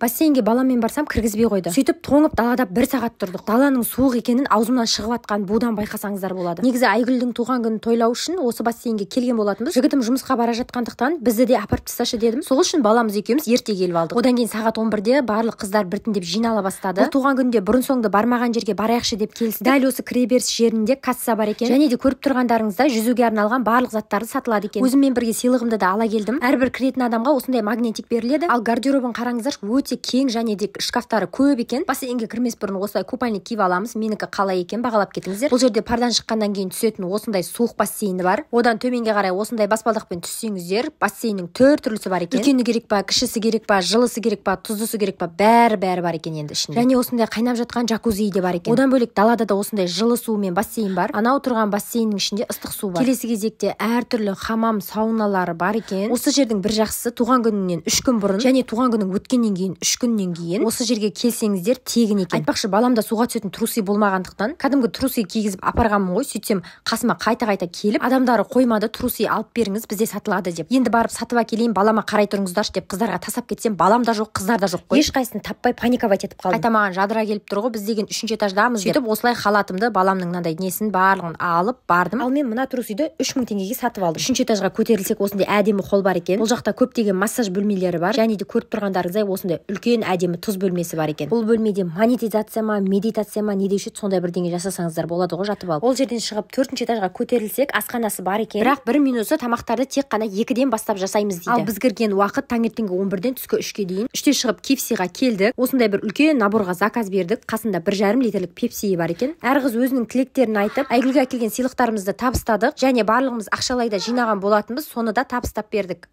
Бассейнге баламмен барсам кіргізбей қойды. Сөйтіп тоңып далада 1 сағат тұрдық. Даланың суық екенін аузымнан шығып атқан будан байқасаңыздар болады. Негізі Айгүлдің туған күнін тойлау үшін осы бассейнге келген болатынбыз. Жігітім жұмысқа бара жатқандықтан бізді де апарып тасташы дедім. Сол үшін баламыз екеуміз ерте келіп алдық. Одан кейін сағат 11-де барлық қыздар біртіндеп жинала бастады. Туған күнде бұрын-соңды бармаған жерге барайықшы деп келістік. Дәл осы кіреберіс жерінде касса бар екен. Және де көріп тұрғандарыңызда жүзуге арналған барлық заттарды сатылады екен. Өзіммен бірге сыйлығымды да ала келдім. Әрбір кіретін адамға осындай магнитик беріледі. Ал гардеробын қараңыздар, өте кең және де шкафтары көп екен. Бассейнге кірмес бұрын осылай купальник киіп аламыз. Менікі қалай екен, бағалап кетіңіздер. Бұл жерде пардан шыққаннан кейін түсетін осындай суық бассейні бар. Одан төменге қарай осындай баспалдақпен түссеңіздер, бассейннің түрлісі бар екен. Үлкені керек па, кішісі керек па, жылысы керек па, тұздысы керек па, бәрі бар екен енді ішінде. Және осындай қайнап жатқан джакузи де бар екен. Одан бөлек далада да осындай жылы су мен бассейн бар. Анау тұрған бассейннің ішінде ыстық су бар. Келесі кезекте әртүрлі хамам, сауналары бар екен. Осы жердің бір жақсысы, туған күнінен 3 күн бұрын және туған күнің өткеннен кейін 3 күннен кейін осы жерге келсеңіздер тегін екен. Айтпақшы, баламда суға түсетін трусы болмағандықтан кәдімгі трусы кигізіп апарғанмын ғой. Сөйтсем қасыма қайта келіп, адамдары қоймады, трусы алып беріңіз, бізде сатылады деп. Енді барып сатып әкелейін, балама қарай тұрыңыздаршы деп қыздарға тасап кетсем, балам да жоқ, қыздар да жоқ қой. Ешқайсысын таппай паниковать етіп қалдым. Қайта маған жадыра келіп тұр ғой, біз деген 3-ші этаждамыз деп. Сөйтіп осылай халатымды, баламның мынандай несін барлығын алып бардым. Ал мен мына трусыйды 3000 теңгеге сатып алдым. 3-ші этажға көтерілсек, осындай әдемі холл бар екен. Бұл жақта көптеген массаж бөлмелері бар. Және де көріп тұрғандарыңыздай осындай үлкен әдемі тұз бөлмесі бар екен. Бұл бөлмеде монетизация ма, медитация ма, не деуші сондай бірдеңе жасасаңыздар болады ғой жатып алып. Ол жерден шығып 4-ші этажға көтерілсек, асханасы бар екен. Бірақ 1 минусы тамақтарды тек қана 2-ден бастап жасаймыз дейді. Ал біз кірген уақыт таңертеңгі 11-ден түскі 3-ке дейін. 3-те шығып KFC-ға келдік. Осындай бір үлкен наборға заказ бердік. Қасында 1,5 литрлік пепси бар екен. Әр қыз өзінің тілектерін айтып, Айгүлге әкелген сыйлықтарымызды табыстадық және барлығымыз ақшалай да жинаған болатынбыз. Соны да табыстап бердік.